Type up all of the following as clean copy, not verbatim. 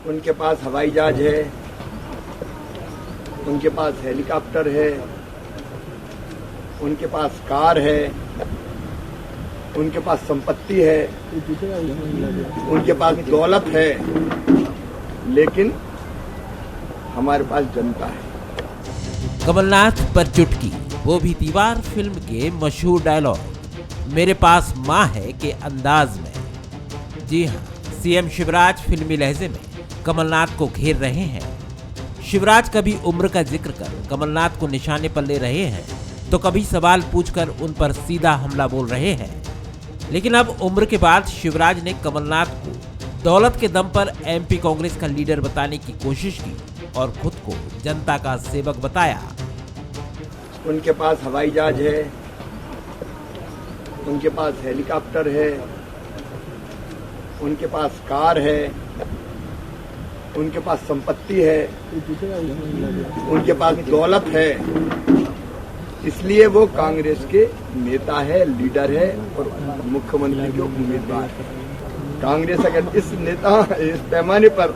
उनके पास हवाई जहाज है, उनके पास हेलीकॉप्टर है, उनके पास कार है, उनके पास संपत्ति है, उनके पास दौलत है, लेकिन हमारे पास जनता है। कमलनाथ पर चुटकी, वो भी दीवार फिल्म के मशहूर डायलॉग मेरे पास माँ है के अंदाज में। जी हाँ, सीएम शिवराज फिल्मी लहजे में कमलनाथ को घेर रहे हैं। शिवराज कभी उम्र का जिक्र कर कमलनाथ को निशाने पर ले रहे हैं, तो कभी सवाल पूछकर उन पर सीधा हमला बोल रहे हैं। लेकिन अब उम्र के बाद शिवराज ने कमलनाथ को दौलत के दम पर एमपी कांग्रेस का लीडर बताने की कोशिश की और खुद को जनता का सेवक बताया। उनके पास हवाई जहाज है, उनके पास हेलीकॉप्टर है, उनके पास कार है, उनके पास संपत्ति है, उनके पास दौलत है, इसलिए वो कांग्रेस के नेता है, लीडर है और मुख्यमंत्री के उम्मीदवार है। कांग्रेस अगर इस पैमाने पर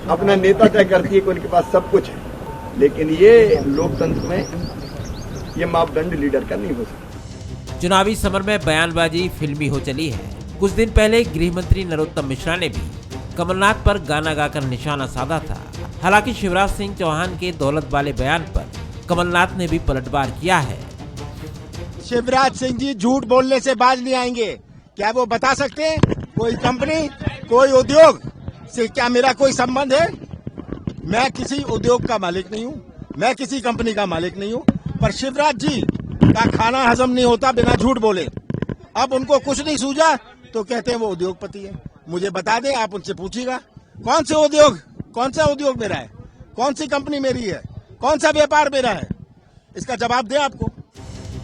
अपना नेता तय करती है कि उनके पास सब कुछ है, लेकिन ये लोकतंत्र में ये मापदंड लीडर का नहीं हो सकता। चुनावी समर में बयानबाजी फिल्मी हो चली है। कुछ दिन पहले गृह मंत्री नरोत्तम मिश्रा ने भी कमलनाथ पर गाना गाकर निशाना साधा था। हालांकि शिवराज सिंह चौहान के दौलत वाले बयान पर कमलनाथ ने भी पलटवार किया है। शिवराज सिंह जी झूठ बोलने से बाज नहीं आएंगे। क्या वो बता सकते हैं कोई कंपनी, कोई उद्योग से क्या मेरा कोई संबंध है? मैं किसी उद्योग का मालिक नहीं हूँ, मैं किसी कंपनी का मालिक नहीं हूँ, पर शिवराज जी का खाना हजम नहीं होता बिना झूठ बोले। अब उनको कुछ नहीं सूझा तो कहते हैं वो उद्योगपति है। मुझे बता दें, आप उनसे पूछिएगा कौन सा उद्योग मेरा है, कौन सी कंपनी मेरी है, कौन सा व्यापार मेरा है, इसका जवाब दे आपको।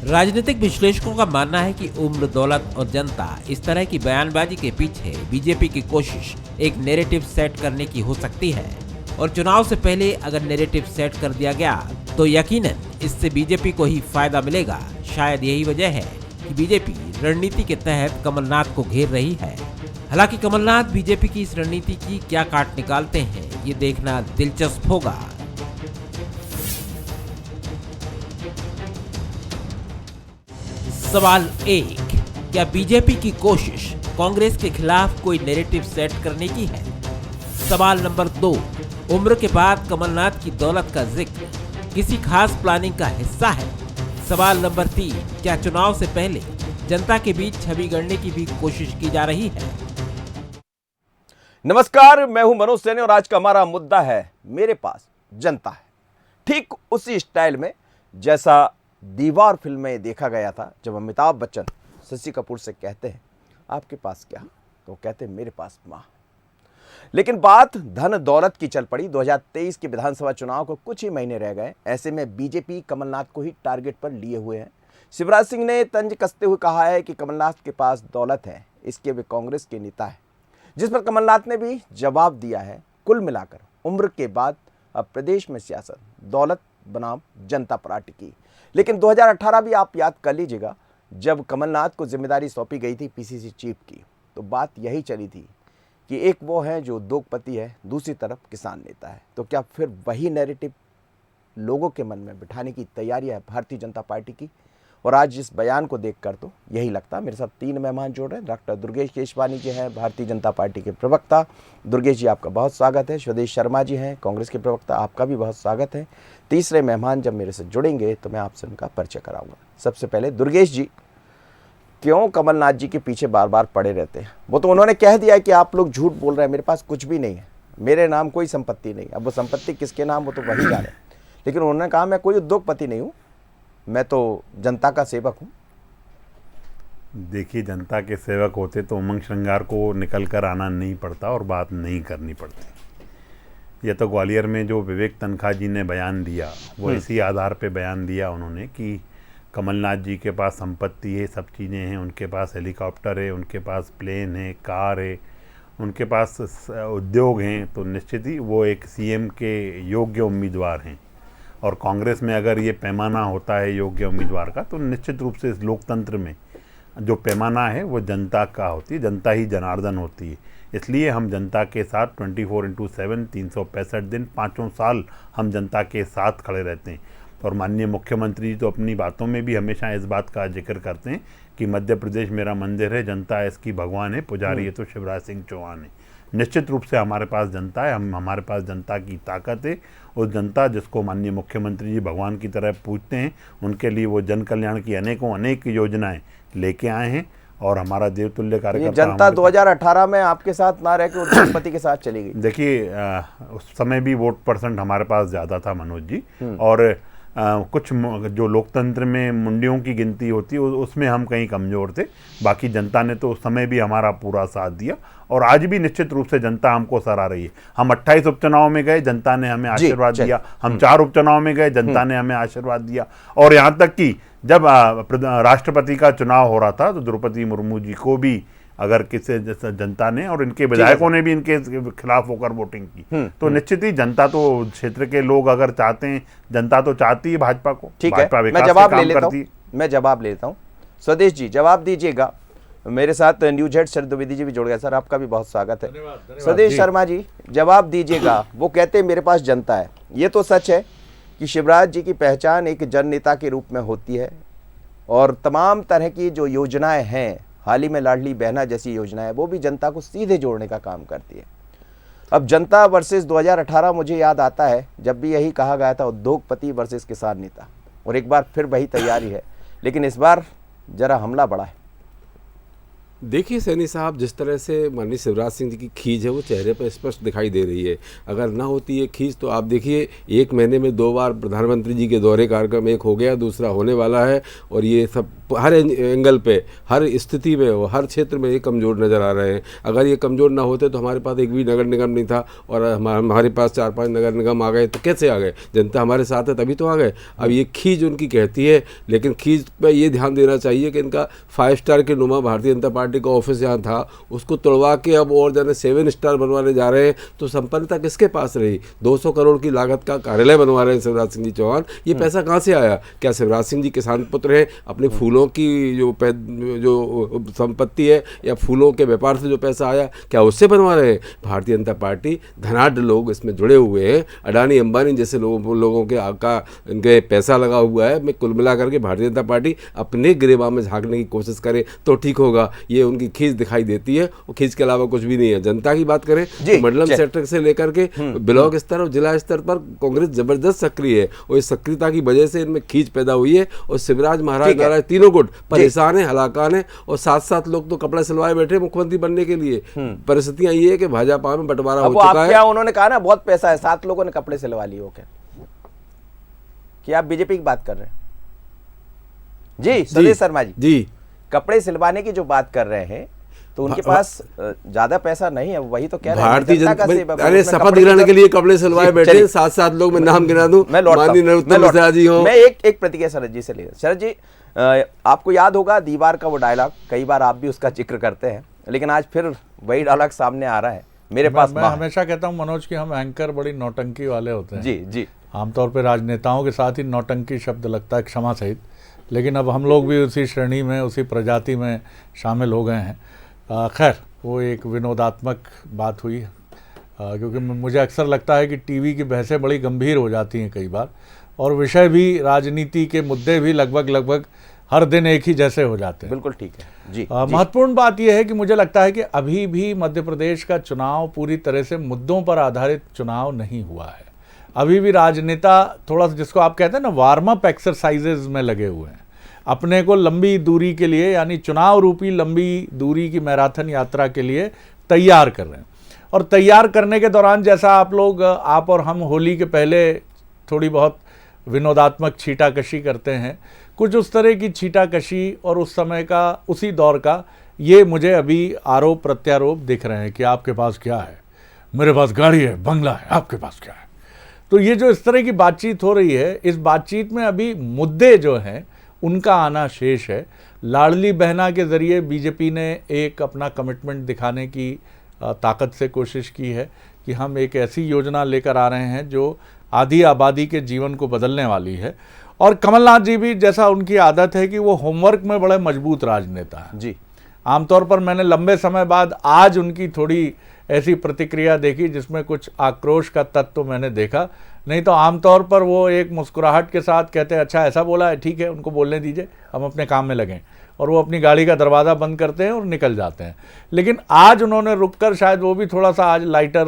राजनीतिक विश्लेषकों का मानना है कि उम्र, दौलत और जनता, इस तरह की बयानबाजी के पीछे बीजेपी की कोशिश एक नैरेटिव सेट करने की हो सकती है और चुनाव से पहले अगर नैरेटिव सेट कर दिया गया तो यकीनन इससे बीजेपी को ही फायदा मिलेगा। शायद यही वजह है कि बीजेपी रणनीति के तहत कमलनाथ को घेर रही है। हालांकि कमलनाथ बीजेपी की इस रणनीति की क्या काट निकालते हैं, ये देखना दिलचस्प होगा। सवाल 1, क्या बीजेपी की कोशिश कांग्रेस के खिलाफ कोई नैरेटिव सेट करने की है? सवाल नंबर 2, उम्र के बाद कमलनाथ की दौलत का जिक्र किसी खास प्लानिंग का हिस्सा है? सवाल नंबर 3, क्या चुनाव से पहले जनता के बीच छवि गढ़ने की भी कोशिश की जा रही है? नमस्कार, मैं हूं मनोज सैनी और आज का हमारा मुद्दा है मेरे पास जनता है। ठीक उसी स्टाइल में जैसा दीवार फिल्म में देखा गया था, जब अमिताभ बच्चन शशि कपूर से कहते हैं आपके पास क्या, तो कहते हैं मेरे पास मां। लेकिन बात धन दौलत की चल पड़ी। 2023 के विधानसभा चुनाव को कुछ ही महीने रह गए। ऐसे में बीजेपी कमलनाथ को ही टारगेट पर लिए हुए है। शिवराज सिंह ने तंज कसते हुए कहा है कि कमलनाथ के पास दौलत है, इसके वे कांग्रेस के नेता है, जिस पर कमलनाथ ने भी जवाब दिया है। कुल मिलाकर उम्र के बाद अब प्रदेश में सियासत दौलत बनाम जनता पार्टी की। लेकिन 2018 भी आप याद कर लीजिएगा, जब कमलनाथ को जिम्मेदारी सौंपी गई थी पीसीसी चीफ की, तो बात यही चली थी कि एक वो है जो उद्योगपति है, दूसरी तरफ किसान नेता है। तो क्या फिर वही नैरेटिव लोगों के मन में बिठाने की तैयारी है भारतीय जनता पार्टी की? और आज इस बयान को देखकर तो यही लगता। मेरे साथ 3 मेहमान जोड़ रहे हैं। डॉक्टर दुर्गेश केशवानी जी हैं, भारतीय जनता पार्टी के प्रवक्ता। दुर्गेश जी, आपका बहुत स्वागत है। स्वदेश शर्मा जी हैं, कांग्रेस के प्रवक्ता, आपका भी बहुत स्वागत है। तीसरे मेहमान जब मेरे से जुड़ेंगे तो मैं आपसे उनका परिचय कराऊंगा। सबसे पहले दुर्गेश जी, क्यों कमलनाथ जी के पीछे बार बार पड़े रहते हैं? वो तो उन्होंने कह दिया कि आप लोग झूठ बोल रहे हैं, मेरे पास कुछ भी नहीं है, मेरे नाम कोई संपत्ति नहीं। अब वो संपत्ति किसके नाम, वो तो वही जाने। लेकिन उन्होंने कहा मैं कोई उद्योगपति नहीं हूँ, मैं तो जनता का सेवक हूँ। देखिए, जनता के सेवक होते तो उमंग श्रृंगार को निकल कर आना नहीं पड़ता और बात नहीं करनी पड़ती। यह तो ग्वालियर में जो विवेक तनखा जी ने बयान दिया, वो इसी आधार पे बयान दिया उन्होंने कि कमलनाथ जी के पास संपत्ति है, सब चीज़ें हैं, उनके पास हेलीकॉप्टर है, उनके पास प्लेन है, कार है, उनके पास उद्योग हैं, तो निश्चित ही वो एक सीएम के योग्य उम्मीदवार हैं। और कांग्रेस में अगर ये पैमाना होता है योग्य उम्मीदवार का, तो निश्चित रूप से इस लोकतंत्र में जो पैमाना है वो जनता का होती है, जनता ही जनार्दन होती है। इसलिए हम जनता के साथ 24/7 365 दिन 5 साल हम जनता के साथ खड़े रहते हैं। और माननीय मुख्यमंत्री जी तो अपनी बातों में भी हमेशा इस बात का जिक्र करते हैं कि मध्य प्रदेश मेरा मंदिर है, जनता इसकी भगवान है, पुजारी है तो शिवराज सिंह चौहान है। निश्चित रूप से हमारे पास जनता है, हमारे पास जनता की ताकत है। उस जनता जिसको माननीय मुख्यमंत्री जी भगवान की तरह पूजते हैं, उनके लिए वो जन कल्याण की अनेक योजनाएं लेके आए हैं और हमारा देवतुल्य कार्यकर्ता। जनता 2018 में आपके साथ ना रह के उद्योगपति के साथ चली गई। देखिए उस समय भी वोट परसेंट हमारे पास ज़्यादा था मनोज जी, और कुछ जो लोकतंत्र में मुंडियों की गिनती होती है उसमें हम कहीं कमज़ोर थे। बाकी जनता ने तो उस समय भी हमारा पूरा साथ दिया और आज भी निश्चित रूप से जनता हमको सराह रही है। हम 28 उपचुनाव में गए, जनता ने हमें आशीर्वाद दिया। हम 4 उपचुनाव में गए, जनता ने हमें आशीर्वाद दिया। और यहाँ तक कि जब राष्ट्रपति का चुनाव हो रहा था तो द्रौपदी मुर्मू जी को भी अगर किसी जनता ने और इनके विधायकों ने भी इनके खिलाफ होकर वोटिंग की, तो निश्चित ही जनता तो क्षेत्र के लोग अगर चाहते हैं, जनता तो चाहती है भाजपा को। ठीक है, मैं जवाब ले लेता हूँ। स्वदेश जी जवाब दीजिएगा। मेरे साथ न्यूज हेड शरद द्विवेदी जी भी जुड़ गए। सर आपका भी बहुत स्वागत है। स्वदेश शर्मा जी जवाब दीजिएगा। वो कहते हैं मेरे पास जनता है। ये तो सच है कि शिवराज जी की पहचान एक जन नेता के रूप में होती है और तमाम तरह की जो योजनाएं हैं, हाल ही में लाडली बहना जैसी योजना है, वो भी जनता को सीधे जोड़ने का काम करती है। अब जनता वर्सेस 2018 मुझे याद आता है जब भी यही कहा गया था उद्योगपति वर्सेस किसान नेता, और एक बार फिर वही तैयारी है, लेकिन इस बार जरा हमला बड़ा है। देखिए सैनी साहब, जिस तरह से माननीय शिवराज सिंह जी की खींच है वो चेहरे पर स्पष्ट दिखाई दे रही है। अगर ना होती ये खींच तो आप देखिए 1 महीने में 2 बार प्रधानमंत्री जी के दौरे कार्यक्रम, एक हो गया, दूसरा होने वाला है, और ये सब हर एंगल पे, हर स्थिति में और हर क्षेत्र में ये कमज़ोर नज़र आ रहे हैं। अगर ये कमज़ोर ना होते तो हमारे पास एक भी नगर निगम नहीं था, और हमारे पास 4-5 नगर निगम आ गए तो कैसे आ गए? जनता हमारे साथ है तभी तो आ गए। अब ये खींच उनकी कहती है, लेकिन खींच पर ये ध्यान देना चाहिए कि इनका 5 स्टार के नुमा भारतीय जनता पार्टी का ऑफिस यहाँ था, उसको तोड़वा के अब और जाने 7 स्टार बनवाने जा रहे हैं, तो संपन्नता किसके पास रही? 200 करोड़ की लागत का कार्यालय बनवा रहे हैं शिवराज सिंह जी चौहान। ये पैसा कहाँ से आया? क्या शिवराज सिंह जी किसान पुत्र हैं? अपने फूलों की जो संपत्ति है या फूलों के व्यापार से जो पैसा आया, क्या उससे बनवा रहे हैं? भारतीय जनता पार्टी, धनाढ़ लोग इसमें जुड़े हुए हैं, अडानी अंबानी जैसे लोगों के आका इनके पैसा लगा हुआ है। मैं कुल मिला करके भारतीय जनता पार्टी अपने गिरेबान में झांकने की कोशिश करे तो ठीक होगा। ये उनकी खींच दिखाई देती है, और खींच के अलावा कुछ भी नहीं है। जनता की बात करें तो मंडलम सेक्टर से लेकर के ब्लॉक स्तर और जिला स्तर पर कांग्रेस जबरदस्त सक्रिय है, और इस सक्रियता की वजह से इनमें खींच पैदा हुई है। और शिवराज महाराज द्वारा तीनों गुट परेशान है, हलाकान है, और 7-7 लोग तो कपड़ा सिलवाए बैठे मुख्यमंत्री बनने के लिए। परिस्थितियां ये है कि भाजपा में बंटवारा हो चुका है। क्या उन्होंने कहा ना बहुत पैसा है, 7 लोगों ने कपड़े सिलवा लिए हो क्या आप बीजेपी की बात कर रहे हैं? जी सुदेश शर्मा जी, कपड़े सिलवाने की जो बात कर रहे हैं तो उनके पास ज्यादा पैसा नहीं है, वही तो कह रहे हैं। भारतीय जनता, अरे शपथ दिलाने के लिए कपड़े सिलवाए बैठे 7-7 लोग, मैं नाम गिना दूं। मैं एक प्रतिक्रिया शरद जी से ले। शरद जी, आपको याद होगा दीवार का वो डायलॉग, कई बार आप भी उसका जिक्र करते हैं, लेकिन आज फिर वही डायलॉग सामने आ रहा है। मेरे पास मैं हमेशा कहता हूं मनोज कि हम एंकर बड़ी नौटंकी वाले होते हैं। जी जी, आमतौर पे राजनेताओं के साथ ही नौटंकी शब्द लगता है, क्षमा सहित, लेकिन अब हम लोग भी उसी श्रेणी में, उसी प्रजाति में शामिल हो गए हैं। खैर, वो एक विनोदात्मक बात हुई, क्योंकि मुझे अक्सर लगता है कि टीवी की बहसें बड़ी गंभीर हो जाती हैं कई बार, और विषय भी, राजनीति के मुद्दे भी लगभग हर दिन एक ही जैसे हो जाते हैं। बिल्कुल ठीक है जी। महत्वपूर्ण बात यह है कि मुझे लगता है कि अभी भी मध्य प्रदेश का चुनाव पूरी तरह से मुद्दों पर आधारित चुनाव नहीं हुआ है। अभी भी राजनेता थोड़ा सा, जिसको आप कहते हैं ना, वार्म अप एक्सरसाइजेज में लगे हुए हैं, अपने को लंबी दूरी के लिए, यानी चुनाव रूपी लंबी दूरी की मैराथन यात्रा के लिए तैयार कर रहे हैं। और तैयार करने के दौरान, जैसा आप और हम होली के पहले थोड़ी बहुत विनोदात्मक छीटाकशी करते हैं, कुछ उस तरह की छीटाकशी और उस समय का, उसी दौर का ये मुझे अभी आरोप प्रत्यारोप दिख रहे हैं कि आपके पास क्या है, मेरे पास गाड़ी है, बंगला है, आपके पास क्या है। तो ये जो इस तरह की बातचीत हो रही है, इस बातचीत में अभी मुद्दे जो हैं उनका आना शेष है। लाडली बहना के ज़रिए बीजेपी ने एक अपना कमिटमेंट दिखाने की ताकत से कोशिश की है कि हम एक ऐसी योजना लेकर आ रहे हैं जो आधी आबादी के जीवन को बदलने वाली है। और कमलनाथ जी भी, जैसा उनकी आदत है कि वो होमवर्क में बड़े मजबूत राजनेता हैं जी। आमतौर पर मैंने लंबे समय बाद आज उनकी थोड़ी ऐसी प्रतिक्रिया देखी जिसमें कुछ आक्रोश का तत्व मैंने देखा, नहीं तो आमतौर पर वो एक मुस्कुराहट के साथ कहते हैं अच्छा ऐसा बोला है, ठीक है, उनको बोलने दीजिए, हम अपने काम में लगें, और वो अपनी गाड़ी का दरवाज़ा बंद करते हैं और निकल जाते हैं। लेकिन आज उन्होंने रुककर, शायद वो भी थोड़ा सा आज लाइटर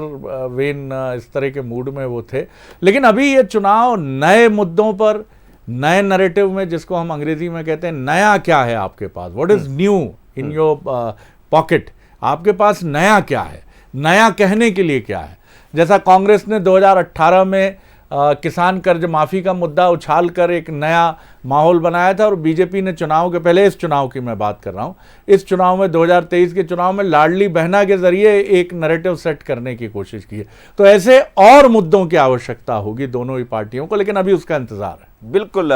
वेन इस तरह के मूड में वो थे। लेकिन अभी ये चुनाव नए मुद्दों पर, नए नैरेटिव में, जिसको हम अंग्रेजी में कहते हैं नया क्या है आपके पास, what is new in your pocket, आपके पास नया क्या है, नया कहने के लिए क्या है। जैसा कांग्रेस ने 2018 में किसान कर्ज माफी का मुद्दा उछालकर एक नया माहौल बनाया था, और बीजेपी ने चुनाव के पहले, इस चुनाव की मैं बात कर रहा हूं, इस चुनाव में 2023 के चुनाव में लाडली बहना के जरिए एक नैरेटिव सेट करने की कोशिश की है। तो ऐसे और मुद्दों की आवश्यकता होगी दोनों ही पार्टियों को, लेकिन अभी उसका इंतजार है। बिल्कुल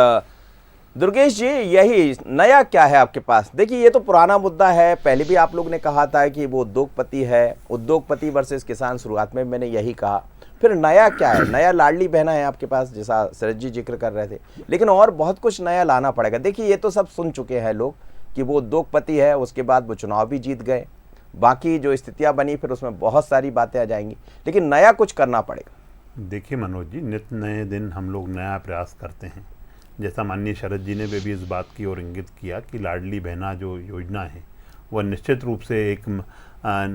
दुर्गेश जी, यही नया क्या है आपके पास? देखिए, ये तो पुराना मुद्दा है, पहले भी आप लोग ने कहा था कि वो उद्योगपति है, उद्योगपति वर्सेस किसान, शुरुआत में मैंने यही कहा। फिर नया क्या है? नया लाडली बहना है आपके पास, जैसा शरद जी जिक्र कर रहे थे, लेकिन और बहुत कुछ नया लाना पड़ेगा। देखिए, ये तो सब सुन चुके हैं लोग कि वो उद्योगपति है, उसके बाद वो चुनाव भी जीत गए, बाकी जो स्थितियां बनी फिर उसमें बहुत सारी बातें आ जाएंगी, लेकिन नया कुछ करना पड़ेगा। देखिए मनोज जी, नित्य नए दिन हम लोग नया प्रयास करते हैं। जैसा माननीय शरद जी ने भी इस बात की ओर इंगित किया कि लाडली बहना जो योजना है वह निश्चित रूप से एक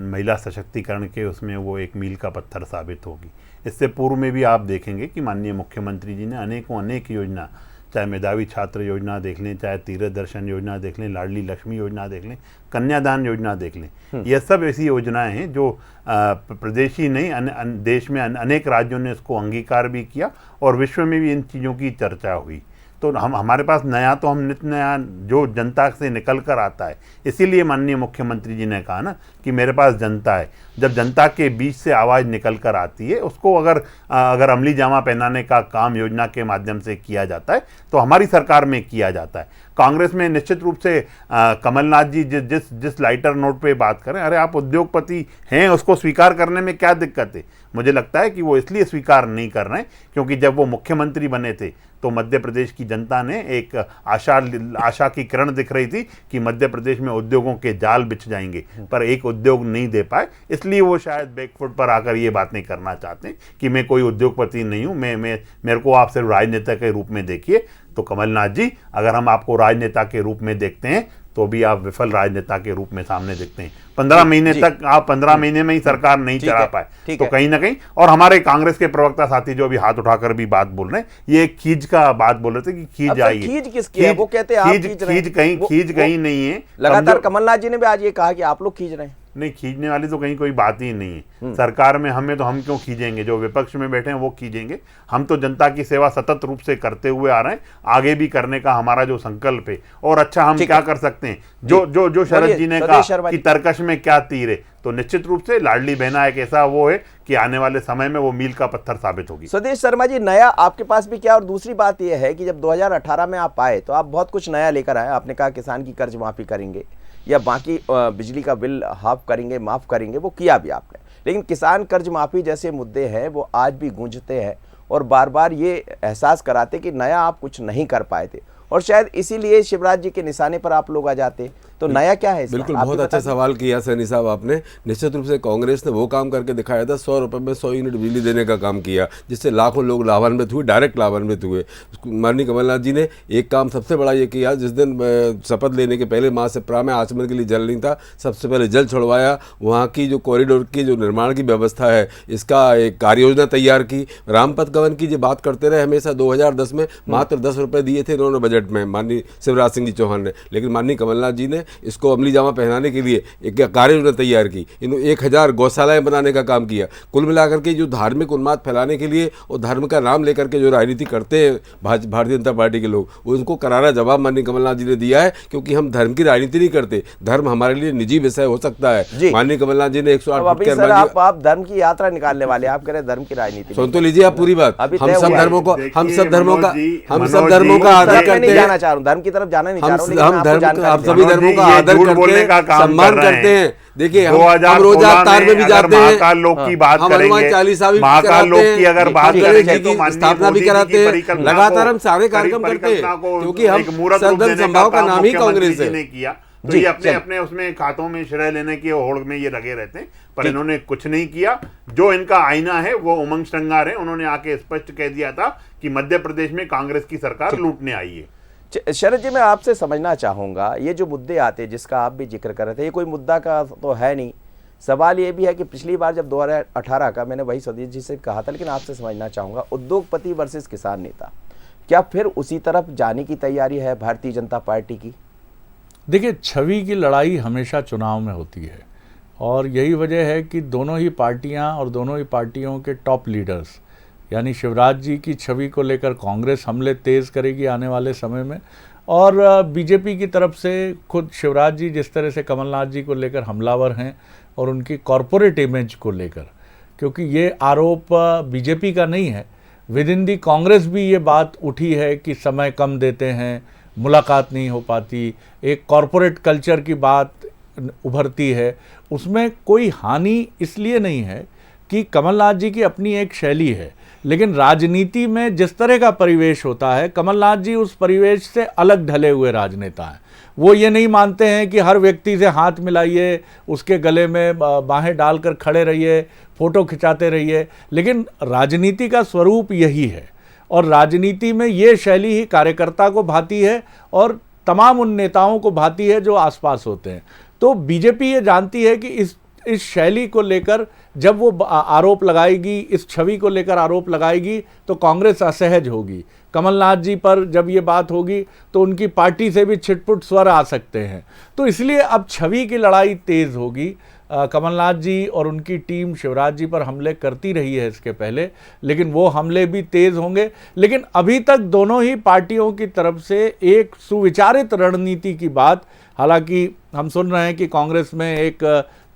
महिला सशक्तिकरण के उसमें वो एक मील का पत्थर साबित होगी। इससे पूर्व में भी आप देखेंगे कि माननीय मुख्यमंत्री जी ने अनेक योजना, चाहे मेधावी छात्र योजना देख लें, चाहे तीर्थ दर्शन योजना देख लें, लाडली लक्ष्मी योजना देख लें, कन्यादान योजना देख लें, यह सब ऐसी योजनाएं हैं जो प्रदेश ही नहीं देश में अनेक राज्यों ने इसको अंगीकार भी किया और विश्व में भी इन चीज़ों की चर्चा हुई। तो हमारे पास नया तो हम नित्य नया जो जनता से निकल कर आता है, इसीलिए माननीय मुख्यमंत्री जी ने कहा ना कि मेरे पास जनता है। जब जनता के बीच से आवाज़ निकल कर आती है, उसको अगर अमली जामा पहनाने का काम योजना के माध्यम से किया जाता है तो हमारी सरकार में किया जाता है। कांग्रेस में निश्चित रूप से कमलनाथ जी जिस लाइटर नोट पे बात करें, अरे आप उद्योगपति हैं, उसको स्वीकार करने में क्या दिक्कत है? मुझे लगता है कि वो इसलिए स्वीकार नहीं कर रहे हैं क्योंकि जब वो मुख्यमंत्री बने थे तो मध्य प्रदेश की जनता ने एक आशा की किरण दिख रही थी कि मध्य प्रदेश में उद्योगों के जाल बिछ जाएंगे, पर एक उद्योग नहीं दे पाए। इसलिए वो शायद बैकफुट पर आकर ये बात नहीं करना चाहते कि मैं कोई उद्योगपति नहीं हूँ, मेरे को आप सिर्फ राजनेता के रूप में देखिए। तो कमलनाथ जी, अगर हम आपको राजनेता के रूप में देखते हैं तो भी आप विफल राजनेता के रूप में सामने दिखते हैं। 15 महीने तक आप 15 महीने में ही सरकार नहीं चला पाए, तो कहीं ना कहीं, और हमारे कांग्रेस के प्रवक्ता साथी जो अभी हाथ उठाकर भी बात बोल रहे हैं, ये एक खींच का बात बोल रहे थे कि खींच आई है। खींच किसकी है? वो कहते हैं आप खींच कहीं नहीं है। लगातार कमलनाथ जी ने भी आज ये कहा कि आप लोग खींच रहे हैं। नहीं, खींचने वाली तो कहीं कोई बात ही नहीं है। सरकार में हम क्यों खींचेंगे? जो विपक्ष में बैठे हैं वो खींचेंगे। हम तो जनता की सेवा सतत रूप से करते हुए आ रहे हैं, आगे भी करने का हमारा जो संकल्प है। और अच्छा, हम क्या कर सकते हैं? जो शरद जी ने कहा कि तरकश में क्या तीर है, तो निश्चित रूप से लाडली बहना एक ऐसा वो है कि आने वाले समय में वो मील का पत्थर साबित होगी। स्वदेश शर्मा जी, नया आपके पास भी क्या? और दूसरी बात यह है कि जब 2018 में आप आए तो आप बहुत कुछ नया लेकर आए। आपने कहा किसान की कर्ज माफी करेंगे या बाकी बिजली का बिल माफ करेंगे, वो किया भी आपने। लेकिन किसान कर्ज माफी जैसे मुद्दे हैं वो आज भी गूंजते हैं और बार बार ये एहसास कराते कि नया आप कुछ नहीं कर पाए थे, और शायद इसीलिए शिवराज जी के निशाने पर आप लोग आ जाते। तो नया क्या है? बिल्कुल, बहुत अच्छा सवाल किया सैनी साहब आपने। निश्चित रूप से कांग्रेस ने वो काम करके दिखाया था, 100 रुपये में 100 यूनिट बिजली देने का काम किया, जिससे लाखों लोग लाभान्वित हुए, डायरेक्ट लाभान्वित हुए। माननीय कमलनाथ जी ने एक काम सबसे बड़ा ये किया, जिस दिन शपथ लेने के पहले माँ से प्रा में आचमन के लिए जल नहीं था, सबसे पहले जल छुड़वाया। वहाँ की जो कॉरिडोर की जो निर्माण की व्यवस्था है, इसका एक कार्य योजना तैयार की। रामपथ गवन की जो बात करते रहे हमेशा, 2010 में मात्र 10 रुपये दिए थे इन्होंने बजट में, माननीय शिवराज सिंह जी चौहान ने। लेकिन माननीय कमलनाथ जी ने इसको अमली जामा पहनाने के लिए एक कार्य योजना तैयार की। इन्होंने 1000 गौशालाएं बनाने का काम किया। कुल मिलाकर के जो धार्मिक उन्माद फैलाने के लिए और धर्म का नाम लेकर के जो राजनीति करते हैं भारतीय जनता पार्टी के लोग, उनको करारा जवाब माननीय कमलनाथ जी ने दिया है, क्योंकि हम धर्म की राजनीति नहीं करते। धर्म हमारे लिए निजी विषय हो सकता है। माननीय कमलनाथ जी ने 108 आप धर्म की यात्रा निकालने वाले, आप कह रहे धर्म की राजनीति। सुन तो लीजिए आप पूरी बात। हम सब धर्मों का आदर करते हैं। जाना चाह रहा हूँ, धर्म की तरफ जाना नहीं चाह रहा हूँ, हम सभी धर्मों का ये आदर झूठ करते बोलने का हैं, काम सम्मान कर रहे करते हैं। देखिए हम 2016 रोजा अवतार में भी अगर जाते हैं, महाकाल लोक की बात हम हनुमान करेंगे, चालीसा भी महाकाल कराते लोक हैं, की अगर हम बात गणेश करेंगे जी तो की माननीय स्थापना भी मोदी जी कराते की हैं। परिकल्पना लगातार को- हम सारे कार्यक्रम करते परिकल्पना को हैं, क्योंकि हम एक मूर्त रूप सर्वधर्म देने समभाव का काम नाम ही मुख्यमंत्री कांग्रेस जी है। ने किया। तो जी, ये अपने चलिए। अपने उसमें खातों में श्रेय लेने की होड़ में ये लगे रहते हैं, पर इन्होंने कुछ नहीं किया। जो इनका आईना है वो उमंग श्रृंगार है। उन्होंने आके स्पष्ट कह दिया था कि मध्य प्रदेश में कांग्रेस की सरकार लूटने आई है। शरद जी, मैं आपसे समझना चाहूंगा, ये जो मुद्दे आते हैं जिसका आप भी जिक्र कर रहे थे, ये कोई मुद्दा का तो है नहीं। सवाल ये भी है कि पिछली बार जब 2018 का मैंने वही सतीश जी से कहा था, लेकिन आपसे समझना चाहूंगा, उद्योगपति वर्सेस किसान नेता, क्या फिर उसी तरफ जाने की तैयारी है भारतीय जनता पार्टी की? देखिए, छवि की लड़ाई हमेशा चुनाव में होती है और यही वजह है कि दोनों ही पार्टियां और दोनों ही पार्टियों के टॉप लीडर्स यानी शिवराज जी की छवि को लेकर कांग्रेस हमले तेज़ करेगी आने वाले समय में, और बीजेपी की तरफ से खुद शिवराज जी जिस तरह से कमलनाथ जी को लेकर हमलावर हैं और उनकी कॉरपोरेट इमेज को लेकर, क्योंकि ये आरोप बीजेपी का नहीं है, विद इन दी कांग्रेस भी ये बात उठी है कि समय कम देते हैं, मुलाकात नहीं हो पाती, एक कॉरपोरेट कल्चर की बात उभरती है। उसमें कोई हानि इसलिए नहीं है कि कमलनाथ जी की अपनी एक शैली है, लेकिन राजनीति में जिस तरह का परिवेश होता है, कमलनाथ जी उस परिवेश से अलग ढले हुए राजनेता हैं। वो ये नहीं मानते हैं कि हर व्यक्ति से हाथ मिलाइए, उसके गले में बाहें डालकर खड़े रहिए, फोटो खिंचाते रहिए, लेकिन राजनीति का स्वरूप यही है और राजनीति में ये शैली ही कार्यकर्ता को भाती है और तमाम उन नेताओं को भाती है जो आसपास होते हैं। तो बीजेपी ये जानती है कि इस शैली को लेकर जब वो आरोप लगाएगी, इस छवि को लेकर आरोप लगाएगी, तो कांग्रेस असहज होगी। कमलनाथ जी पर जब ये बात होगी तो उनकी पार्टी से भी छिटपुट स्वर आ सकते हैं। तो इसलिए अब छवि की लड़ाई तेज़ होगी। कमलनाथ जी और उनकी टीम शिवराज जी पर हमले करती रही है इसके पहले, लेकिन वो हमले भी तेज़ होंगे। लेकिन अभी तक दोनों ही पार्टियों की तरफ से एक सुविचारित रणनीति की बात, हालांकि हम सुन रहे हैं कि कांग्रेस में एक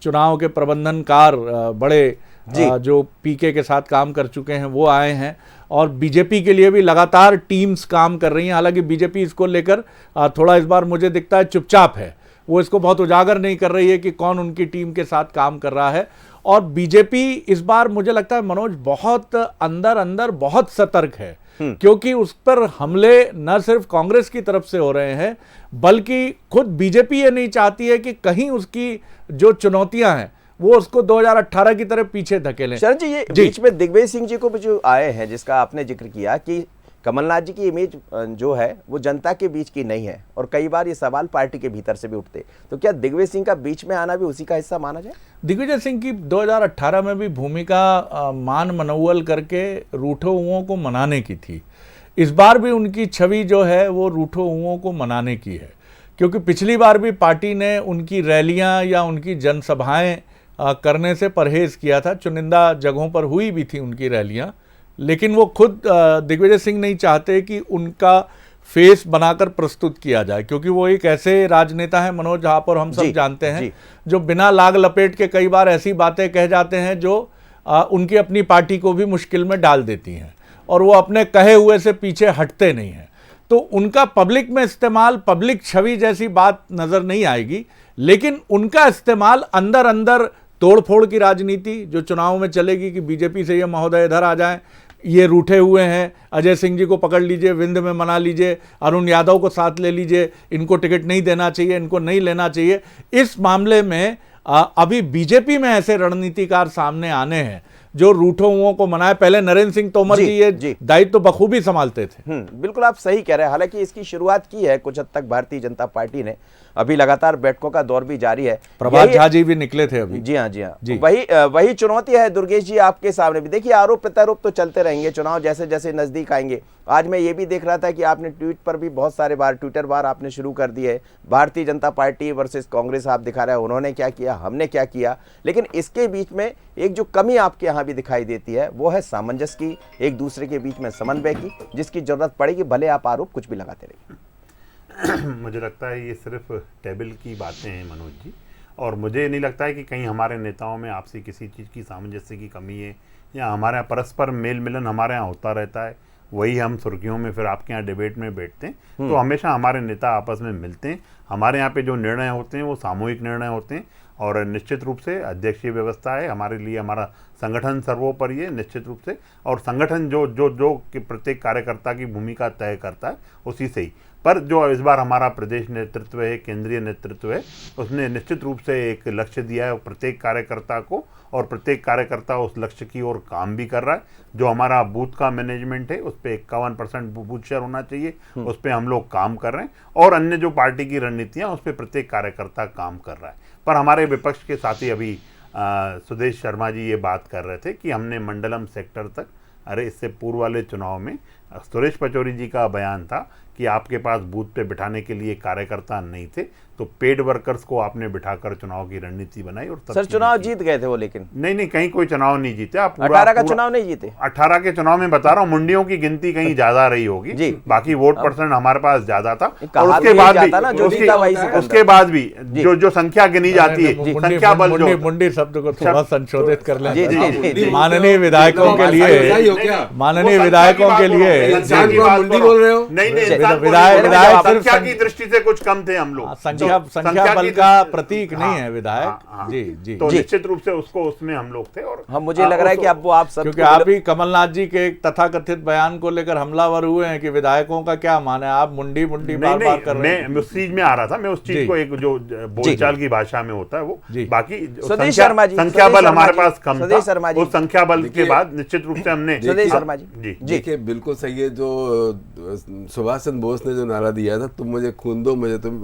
चुनाव के प्रबंधनकार बड़े जो पीके के साथ काम कर चुके हैं वो आए हैं और बीजेपी के लिए भी लगातार टीम्स काम कर रही हैं। हालांकि बीजेपी इसको लेकर थोड़ा इस बार मुझे दिखता है चुपचाप है, वो इसको बहुत उजागर नहीं कर रही है कि कौन उनकी टीम के साथ काम कर रहा है। और बीजेपी इस बार मुझे लगता है मनोज बहुत अंदर अंदर बहुत सतर्क है, क्योंकि उस पर हमले न सिर्फ कांग्रेस की तरफ से हो रहे हैं, बल्कि खुद बीजेपी ये नहीं चाहती है कि कहीं उसकी जो चुनौतियां हैं वो उसको 2018 की तरफ पीछे धकेलें। शरद जी, ये बीच में दिग्विजय सिंह जी को भी जो आए हैं, जिसका आपने जिक्र किया कि कमलनाथ जी की इमेज जो है वो जनता के बीच की नहीं है और कई बार ये सवाल पार्टी के भीतर से भी उठते, तो क्या दिग्विजय सिंह का बीच में आना भी उसी का हिस्सा माना जाए? दिग्विजय सिंह की 2018 में भी भूमिका मान मनौवल करके रूठे हुओं को मनाने की थी। इस बार भी उनकी छवि जो है वो रूठे हुओं को मनाने की है, क्योंकि पिछली बार भी पार्टी ने उनकी रैलियां या उनकी जनसभाएं करने से परहेज किया था। चुनिंदा जगहों पर हुई भी थी उनकी रैलियां, लेकिन वो खुद दिग्विजय सिंह नहीं चाहते कि उनका फेस बनाकर प्रस्तुत किया जाए, क्योंकि वो एक ऐसे राजनेता हैं मनोज, जहाँ पर हम सब जानते हैं, जो बिना लाग लपेट के कई बार ऐसी बातें कह जाते हैं जो उनकी अपनी पार्टी को भी मुश्किल में डाल देती हैं और वो अपने कहे हुए से पीछे हटते नहीं हैं। तो उनका पब्लिक में इस्तेमाल पब्लिक छवि जैसी बात नज़र नहीं आएगी, लेकिन उनका इस्तेमाल अंदर अंदर तोड़फोड़ की राजनीति जो चुनाव में चलेगी कि बीजेपी से ये महोदय इधर आ जाएं, ये रूठे हुए हैं, अजय सिंह जी को पकड़ लीजिए, विंध्य में मना लीजिए, अरुण यादव को साथ ले लीजिए, इनको टिकट नहीं देना चाहिए, इनको नहीं लेना चाहिए। इस मामले में अभी बीजेपी में ऐसे रणनीतिकार सामने आने हैं जो रूठो हुओं को मनाए। पहले नरेंद्र सिंह तोमर जी ये दायित्व तो बखूबी संभालते थे। बिल्कुल आप सही कह रहे हैं। हालांकि इसकी शुरुआत की है कुछ हद तक भारतीय जनता पार्टी ने, अभी लगातार बैठकों का दौर भी जारी है। प्रभात झा जी भी निकले थे अभी। जी हाँ। वही चुनौती है दुर्गेश जी आपके सामने भी। देखिए, आरोप प्रत्यारोप तो चलते रहेंगे, चुनाव जैसे जैसे नजदीक आएंगे। आज मैं ये भी देख रहा था कि आपने ट्वीट पर भी बहुत सारे बार ट्विटर बार आपने शुरू कर दिए है, भारतीय जनता पार्टी वर्सेस कांग्रेस आप दिखा रहे हैं, उन्होंने क्या किया, हमने क्या किया। लेकिन इसके बीच में एक जो कमी आपके यहाँ भी दिखाई देती है वो है सामंजस्य की, एक दूसरे के बीच में समन्वय की, जिसकी जरूरत पड़ेगी भले आप आरोप कुछ भी लगाते रहिए। मुझे लगता है ये सिर्फ टेबल की बातें हैं मनोज जी, और मुझे नहीं लगता है कि कहीं हमारे नेताओं में आपसी किसी चीज़ की सामंजस्य की कमी है, या हमारे यहाँ परस्पर मेल मिलन हमारे यहाँ होता रहता है। वही हम सुर्खियों में फिर आपके यहाँ डिबेट में बैठते हैं। तो हमेशा हमारे नेता आपस में मिलते हैं, हमारे यहाँ पे जो निर्णय होते हैं वो सामूहिक निर्णय होते हैं, और निश्चित रूप से अध्यक्षीय व्यवस्था है हमारे लिए, हमारा संगठन सर्वोपरि है निश्चित रूप से, और संगठन जो जो जो कि प्रत्येक कार्यकर्ता की भूमिका तय करता है उसी से ही। पर जो इस बार हमारा प्रदेश नेतृत्व है, केंद्रीय नेतृत्व है, उसने निश्चित रूप से एक लक्ष्य दिया है प्रत्येक कार्यकर्ता को, और प्रत्येक कार्यकर्ता उस लक्ष्य की ओर काम भी कर रहा है। जो हमारा बूथ का मैनेजमेंट है उस पर 51% बूथ शेयर होना चाहिए, उस पर हम लोग काम कर रहे हैं, और अन्य जो पार्टी की रणनीतियाँ उस पर प्रत्येक कार्यकर्ता काम कर रहा है। पर हमारे विपक्ष के साथी अभी सुदेश शर्मा जी ये बात कर रहे थे कि हमने मंडलम सेक्टर तक, अरे इससे पूर्व वाले चुनाव में सुरेश पचौरी जी का बयान था कि आपके पास बूथ पे बिठाने के लिए कार्यकर्ता नहीं थे, तो पेड वर्कर्स को आपने बिठाकर चुनाव की रणनीति बनाई। और सर चुनाव जीत गए थे वो, लेकिन नहीं कहीं कोई चुनाव नहीं जीते आप। 18 का चुनाव नहीं जीते। 18 के चुनाव में बता रहा हूँ, मुंडियों की गिनती कहीं ज्यादा रही होगी जी, बाकी वोट परसेंट हमारे पास ज्यादा था। और उसके बाद भी जो संख्या गिनी जाती है, संख्या बल जो मुंडी शब्द को थोड़ा संशोधित कर लें माननीय विधायकों के लिए, माननीय विधायकों के लिए मुंडी बोल रहे हो? नहीं विधायक संख्या की दृष्टि से कुछ कम थे हम लोग, संख्या बल का प्रतीक नहीं है विधायक। जी जी, तो निश्चित रूप से उसको उसमें हम लोग थे। और हम मुझे लग रहा है कि अब वो आप सब, क्योंकि आप ही कमलनाथ जी के एक तथाकथित बयान को लेकर हमलावर हुए हैं कि विधायकों का क्या मान है, आप मुंडी बार बार कर रहे हैं। मैं उस चीज में आ रहा था, मैं उस चीज को, एक जो बोलचाल की भाषा में होता है वो, बाकी संख्या बल हमारे पास कम था, उस संख्या बल के बाद निश्चित रूप से हमने। देखिए बिल्कुल सही है, जो सुभाष चंद्र बोस ने जो नारा दिया था, तुम मुझे खून दो,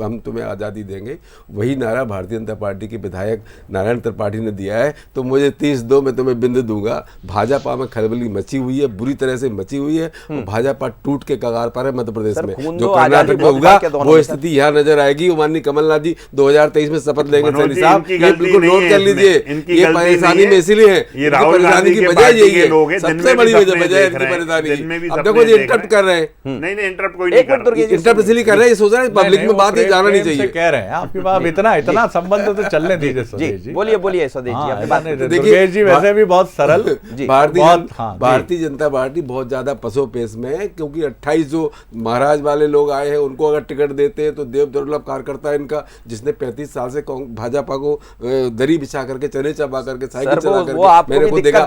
हम तुम्हें आज़ादी देंगे, वही नारा भारतीय जनता पार्टी के विधायक नारायण त्रिपाठी ने दिया है। तो मुझे 30 दो, मैं तुम्हें बिंद दूंगा। भाजपा में खलबली मची हुई है, बुरी तरह से मची हुई है, और भाजपा टूट के कगार पर है मध्य प्रदेश में। जो कर्नाटक में होगा वो स्थिति यहाँ नजर आएगी। माननीय कमलनाथ जी 2023 में शपथ लेंगे सैनी साहब, ये बिल्कुल नोट कर लीजिए। ये परेशानी में इसीलिए है, परेशानी की वजह यही है, सबसे बड़ी वजह है इनकी परेशानी। अब देखो ये इंटरप्ट कर रहे हैं, नहीं इंटरप्ट कोई नहीं कर रहा, इंटरप्ट इसलिए कर रहे हैं, सोच रहे हैं पब्लिक में बात ये जाना नहीं चाहिए। कह रहे हैं आपकी बात, इतना संबंध तो चलने दीजिए स्वदेश जी। बोलिए स्वदेश जी, अपनी बात दुर्गेश जी वैसे भी बहुत सरल। भारतीय जनता पार्टी बहुत ज्यादा पसोपेश में है, क्योंकि 28 जो महाराज वाले लोग आए हैं उनको अगर टिकट देते हैं तो देव दुर्लभ कार्यकर्ता इनका, जिसने 35 साल से भाजपा को दरी बिछा करके, चने चबा करके, साइकिल चला करके मेरे को देखा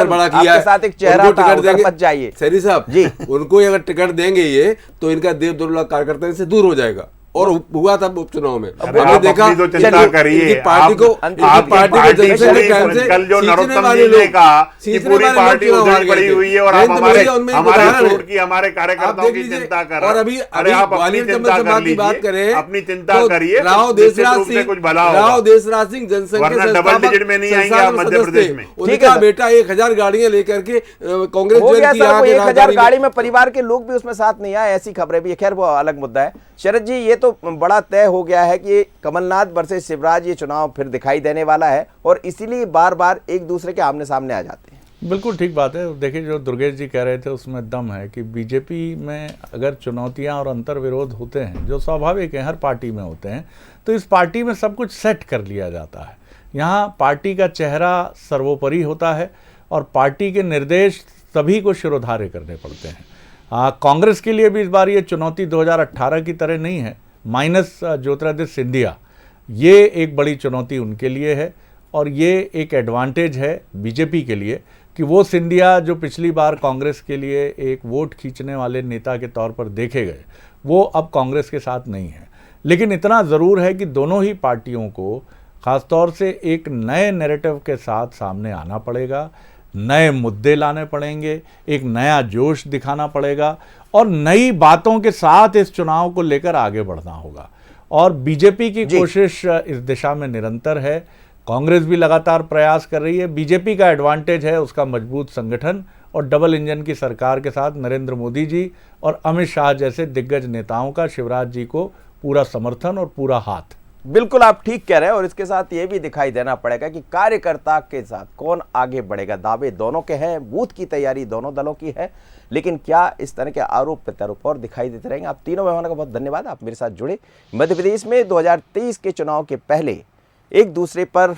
बड़ा किया है, टिकट देंगे सैनी साहब जी, उनको अगर टिकट देंगे ये, तो इनका देव दुर्लभ कार्यकर्ता इनसे दूर हो जाएगा। और हुआ था उपचुनाव में, हमने देखा चिंता करिए पार्टी को जनसंघ के टाइम से कल जो नरोत्तम जी ने कहा कि पूरी पार्टी उधर पड़ी हुई है, और हमारे छोड़ की हमारे कार्यकर्ताओं की चिंता कर रहे हैं। और अभी ग्वालियर चंबल की बात करें, अपनी चिंता करिए, राव देशराज सिंह जनसंघ के डबल डिजिट में नहीं आएंगे आप मध्य प्रदेश में। उनका बेटा 1000 गाड़ियां लेकर के कांग्रेस ज्वाइन किया, 1000 गाड़ी में परिवार के लोग भी उसमें साथ नहीं आए, ऐसी खबरें भी। खैर वो अलग मुद्दा है। शरद जी, ये तो बड़ा तय हो गया है कि कमलनाथ वर्सेस शिवराज ये चुनाव फिर दिखाई देने वाला है, और इसीलिए बार बार एक दूसरे के आमने सामने आ जाते हैं। बिल्कुल ठीक बात है। देखिए जो दुर्गेश जी कह रहे थे उसमें दम है कि बीजेपी में अगर चुनौतियां और अंतर विरोध होते हैं, जो स्वाभाविक है, हर पार्टी में होते हैं, तो इस पार्टी में सब कुछ सेट कर लिया जाता है। यहाँ पार्टी का चेहरा सर्वोपरि होता है, और पार्टी के निर्देश सभी को शिरोधार्य करने पड़ते हैं। कांग्रेस के लिए भी इस बार ये चुनौती 2018 की तरह नहीं है, माइनस ज्योतिरादित्य सिंधिया, ये एक बड़ी चुनौती उनके लिए है। और ये एक एडवांटेज है बीजेपी के लिए कि वो सिंधिया जो पिछली बार कांग्रेस के लिए एक वोट खींचने वाले नेता के तौर पर देखे गए, वो अब कांग्रेस के साथ नहीं है। लेकिन इतना ज़रूर है कि दोनों ही पार्टियों को ख़ासतौर से एक नए नैरेटिव के साथ सामने आना पड़ेगा, नए मुद्दे लाने पड़ेंगे, एक नया जोश दिखाना पड़ेगा, और नई बातों के साथ इस चुनाव को लेकर आगे बढ़ना होगा। और बीजेपी की कोशिश इस दिशा में निरंतर है, कांग्रेस भी लगातार प्रयास कर रही है। बीजेपी का एडवांटेज है उसका मजबूत संगठन और डबल इंजन की सरकार के साथ नरेंद्र मोदी जी और अमित शाह जैसे दिग्गज नेताओं का शिवराज जी को पूरा समर्थन और पूरा हाथ। बिल्कुल आप ठीक कह रहे हैं। और इसके साथ ये भी दिखाई देना पड़ेगा कि कार्यकर्ता के साथ कौन आगे बढ़ेगा। दावे दोनों के हैं, बूथ की तैयारी दोनों दलों की है, लेकिन क्या इस तरह के आरोप प्रत्यारोप और दिखाई देते रहेंगे। आप तीनों मेहमानों का बहुत धन्यवाद, आप मेरे साथ जुड़े। मध्य प्रदेश में 2023 के चुनाव के पहले एक दूसरे पर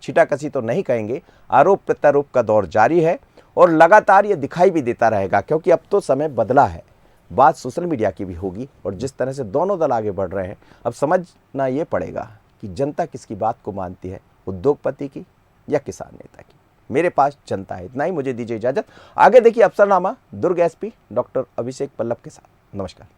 छिटाकसी तो नहीं कहेंगे, आरोप प्रत्यारोप का दौर जारी है। और लगातार ये दिखाई भी देता रहेगा, क्योंकि अब तो समय बदला है। बात सोशल मीडिया की भी होगी और जिस तरह से दोनों दल आगे बढ़ रहे हैं, अब समझना ये पड़ेगा कि जनता किसकी बात को मानती है, उद्योगपति की या किसान नेता की। मेरे पास जनता है। इतना ही, मुझे दीजिए इजाजत। आगे देखिए अफसरनामा दुर्ग एसपी डॉक्टर अभिषेक पल्लव के साथ। नमस्कार।